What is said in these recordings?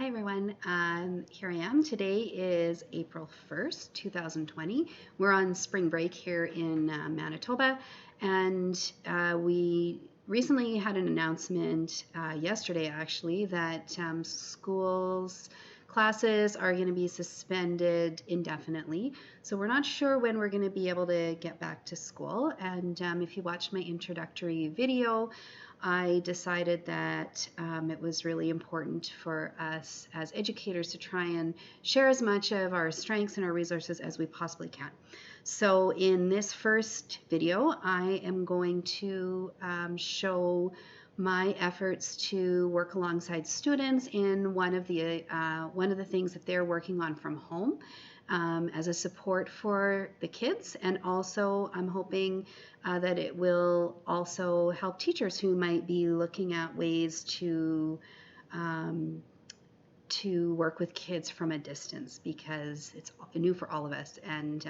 Hi everyone, here I am. Today is April 1st, 2020. We're on spring break here in Manitoba, and we recently had an announcement yesterday actually that schools classes are going to be suspended indefinitely. So we're not sure when we're going to be able to get back to school. And if you watched my introductory video, I decided that it was really important for us as educators to try and share as much of our strengths and our resources as we possibly can. So in this first video, I am going to show my efforts to work alongside students in one of the things that they're working on from home. As a support for the kids, and also I'm hoping that it will also help teachers who might be looking at ways to work with kids from a distance, because it's new for all of us, and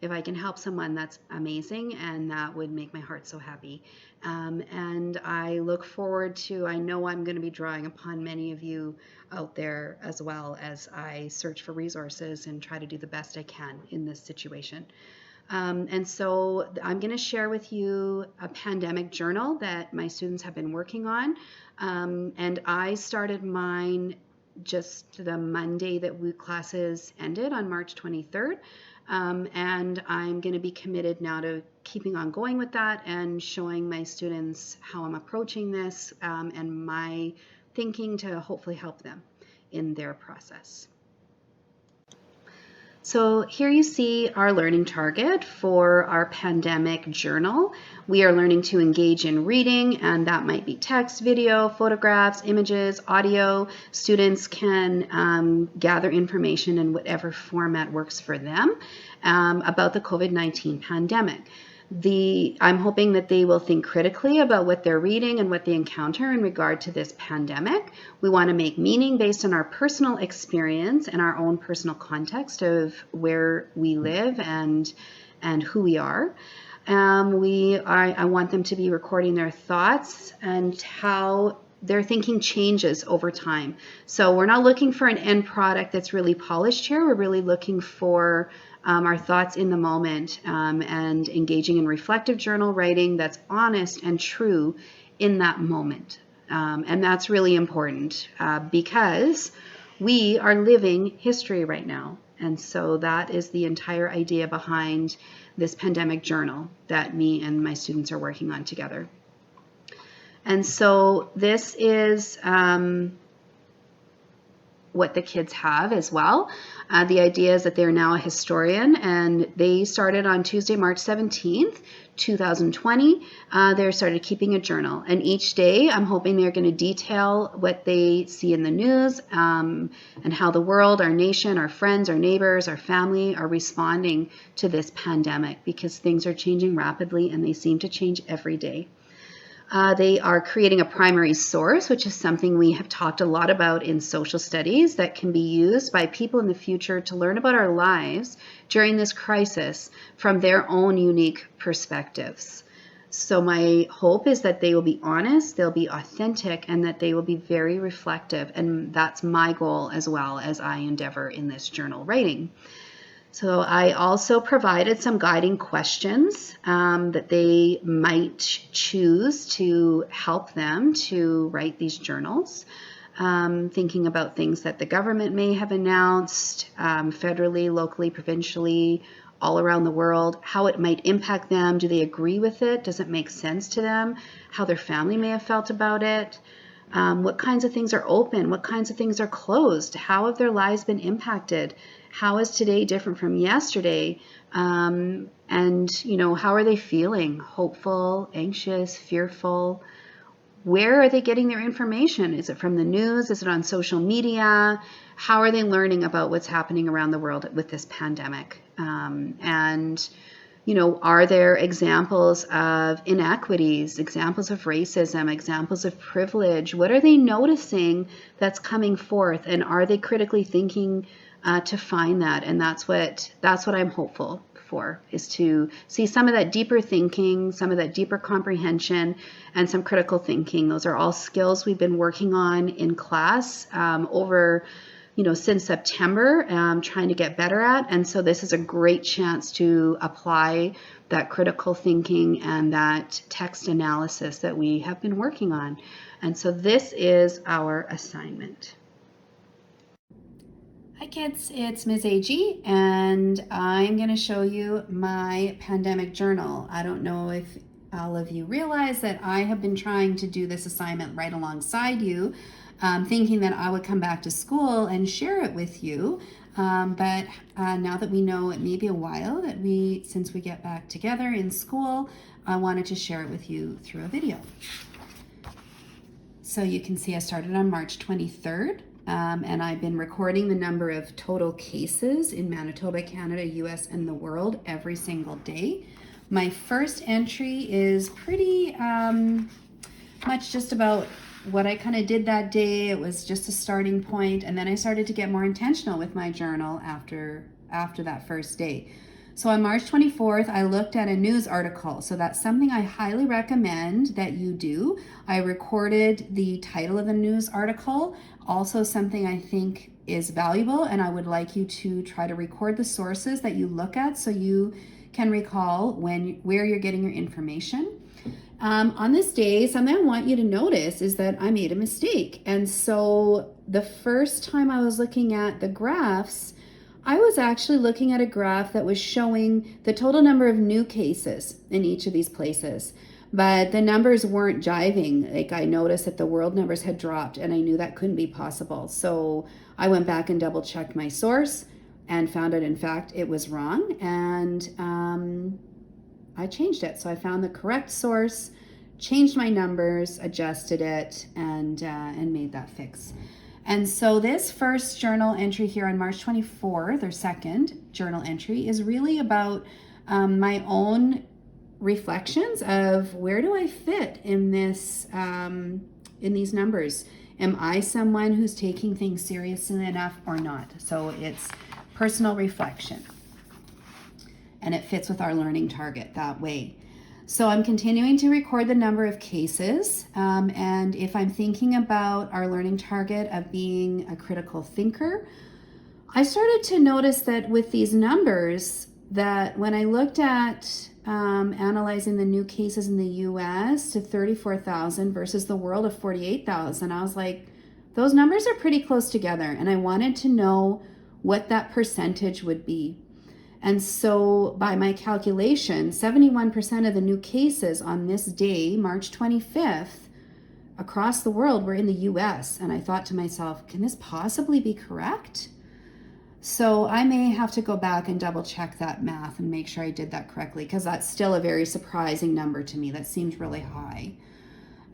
if I can help someone, that's amazing, and that would make my heart so happy. And I look forward to, I know I'm going to be drawing upon many of you out there as well as I search for resources and try to do the best I can in this situation. And so I'm going to share with you a pandemic journal that my students have been working on. And I started mine just the Monday that classes ended on March 23rd. And I'm going to be committed now to keeping on going with that and showing my students how I'm approaching this and my thinking to hopefully help them in their process. So here you see our learning target for our pandemic journal. We are learning to engage in reading, and that might be text, video, photographs, images, audio. Students can gather information in whatever format works for them about the COVID-19 pandemic. I'm hoping that they will think critically about what they're reading and what they encounter in regard to this pandemic. We want to make meaning based on our personal experience and our own personal context of where we live and who we are. I want them to be recording their thoughts and how their thinking changes over time. So we're not looking for an end product that's really polished here. We're really looking for our thoughts in the moment and engaging in reflective journal writing that's honest and true in that moment. And that's really important because we are living history right now. And so that is the entire idea behind this pandemic journal that me and my students are working on together. And so this is what the kids have as well. The idea is that they're now a historian, and they started on Tuesday, March 17th, 2020. They started keeping a journal, and each day I'm hoping they're going to detail what they see in the news and how the world, our nation, our friends, our neighbors, our family are responding to this pandemic, because things are changing rapidly and they seem to change every day. They are creating a primary source, which is something we have talked a lot about in social studies that can be used by people in the future to learn about our lives during this crisis from their own unique perspectives. So my hope is that they will be honest, they'll be authentic, and that they will be very reflective. And that's my goal as well as I endeavor in this journal writing. So I also provided some guiding questions that they might choose to help them to write these journals, thinking about things that the government may have announced federally, locally, provincially, all around the world, how it might impact them. Do they agree with it? Does it make sense to them? How their family may have felt about it? What kinds of things are open? What kinds of things are closed? How have their lives been impacted? How is today different from yesterday? And, how are they feeling? Hopeful, anxious, fearful? Where are they getting their information? Is it from the news? Is it on social media? How are they learning about what's happening around the world with this pandemic? Are there examples of inequities, examples of racism, examples of privilege? What are they noticing that's coming forth, and are they critically thinking to find that? And that's what I'm hopeful for, is to see some of that deeper thinking, some of that deeper comprehension, and some critical thinking. Those are all skills we've been working on in class over since September, trying to get better at. And so this is a great chance to apply that critical thinking and that text analysis that we have been working on. And so this is our assignment. Hi kids, it's Ms. AG, and I'm going to show you my pandemic journal. I don't know if all of you realize that I have been trying to do this assignment right alongside you, thinking that I would come back to school and share it with you. But now that we know it may be a while since we get back together in school, I wanted to share it with you through a video. So you can see I started on March 23rd. And I've been recording the number of total cases in Manitoba, Canada, US, and the world every single day. My first entry is pretty much just about what I kind of did that day. It was just a starting point, and then I started to get more intentional with my journal after that first day. So on March 24th, I looked at a news article. So that's something I highly recommend that you do. I recorded the title of the news article, also something I think is valuable, and I would like you to try to record the sources that you look at so you can recall where you're getting your information. On this day, something I want you to notice is that I made a mistake. And so the first time I was looking at the graphs, I was actually looking at a graph that was showing the total number of new cases in each of these places, but the numbers weren't jiving. Like, I noticed that the world numbers had dropped, and I knew that couldn't be possible. So I went back and double checked my source and found out, in fact, it was wrong, and I changed it. So I found the correct source, changed my numbers, adjusted it, and made that fix. And so this first journal entry here on March 24th, or second journal entry, is really about my own reflections of where do I fit in this, in these numbers. Am I someone who's taking things seriously enough or not? So it's personal reflection, and it fits with our learning target that way. So I'm continuing to record the number of cases, and if I'm thinking about our learning target of being a critical thinker, I started to notice that with these numbers, that when I looked at analyzing the new cases in the US to 34,000 versus the world of 48,000, I was like, those numbers are pretty close together, and I wanted to know what that percentage would be. And so by my calculation, 71% of the new cases on this day, March 25th, across the world were in the US. And I thought to myself, can this possibly be correct? So I may have to go back and double check that math and make sure I did that correctly, because that's still a very surprising number to me. That seems really high.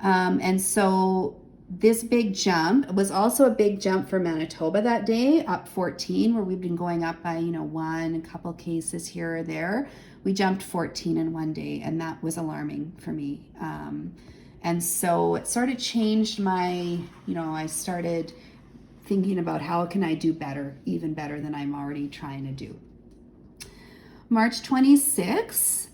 And so this big jump was also a big jump for Manitoba that day, up 14, where we've been going up by, one, a couple cases here or there. We jumped 14 in one day, and that was alarming for me. And so it sort of changed my, I started thinking about how can I do better, even better than I'm already trying to do. March 26th,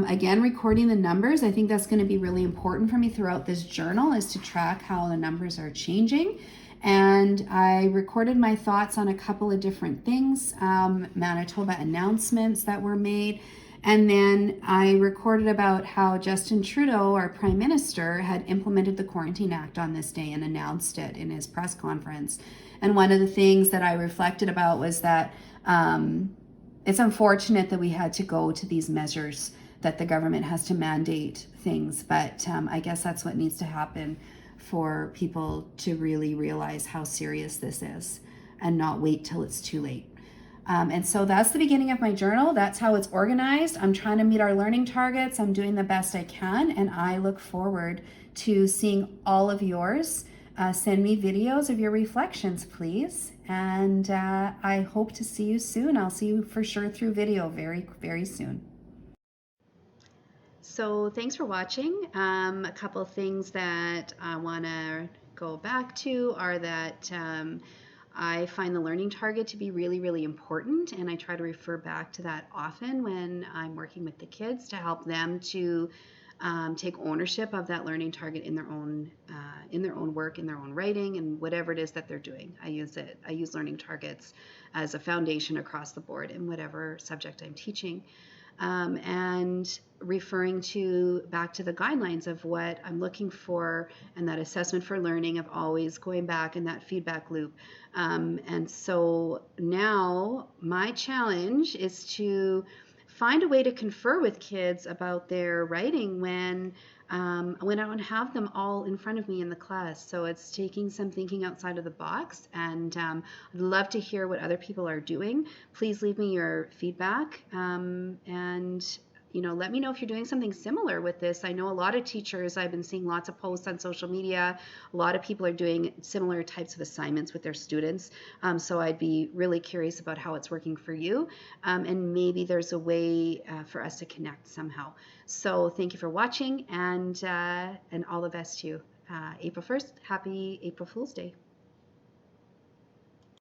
again, recording the numbers. I think that's going to be really important for me throughout this journal, is to track how the numbers are changing. And I recorded my thoughts on a couple of different things, Manitoba announcements that were made. And then I recorded about how Justin Trudeau, our Prime Minister, had implemented the Quarantine Act on this day and announced it in his press conference. And one of the things that I reflected about was that it's unfortunate that we had to go to these measures, that the government has to mandate things, but I guess that's what needs to happen for people to really realize how serious this is and not wait till it's too late. And so that's the beginning of my journal. That's how it's organized. I'm trying to meet our learning targets. I'm doing the best I can, and I look forward to seeing all of yours. Send me videos of your reflections, please. And I hope to see you soon. I'll see you for sure through video very, very soon. So thanks for watching. A couple of things that I want to go back to are that I find the learning target to be really, really important, and I try to refer back to that often when I'm working with the kids to help them to take ownership of that learning target in their own work, in their own writing, and whatever it is that they're doing. I use learning targets as a foundation across the board in whatever subject I'm teaching. And referring back to the guidelines of what I'm looking for, and that assessment for learning of always going back in that feedback loop. And so now my challenge is to find a way to confer with kids about their writing when I don't have them all in front of me in the class. So it's taking some thinking outside of the box, and I'd love to hear what other people are doing. Please leave me your feedback, and let me know if you're doing something similar with this. I know a lot of teachers, I've been seeing lots of posts on social media. A lot of people are doing similar types of assignments with their students. So I'd be really curious about how it's working for you. And maybe there's a way for us to connect somehow. So thank you for watching, and all the best to you. April 1st, happy April Fool's Day.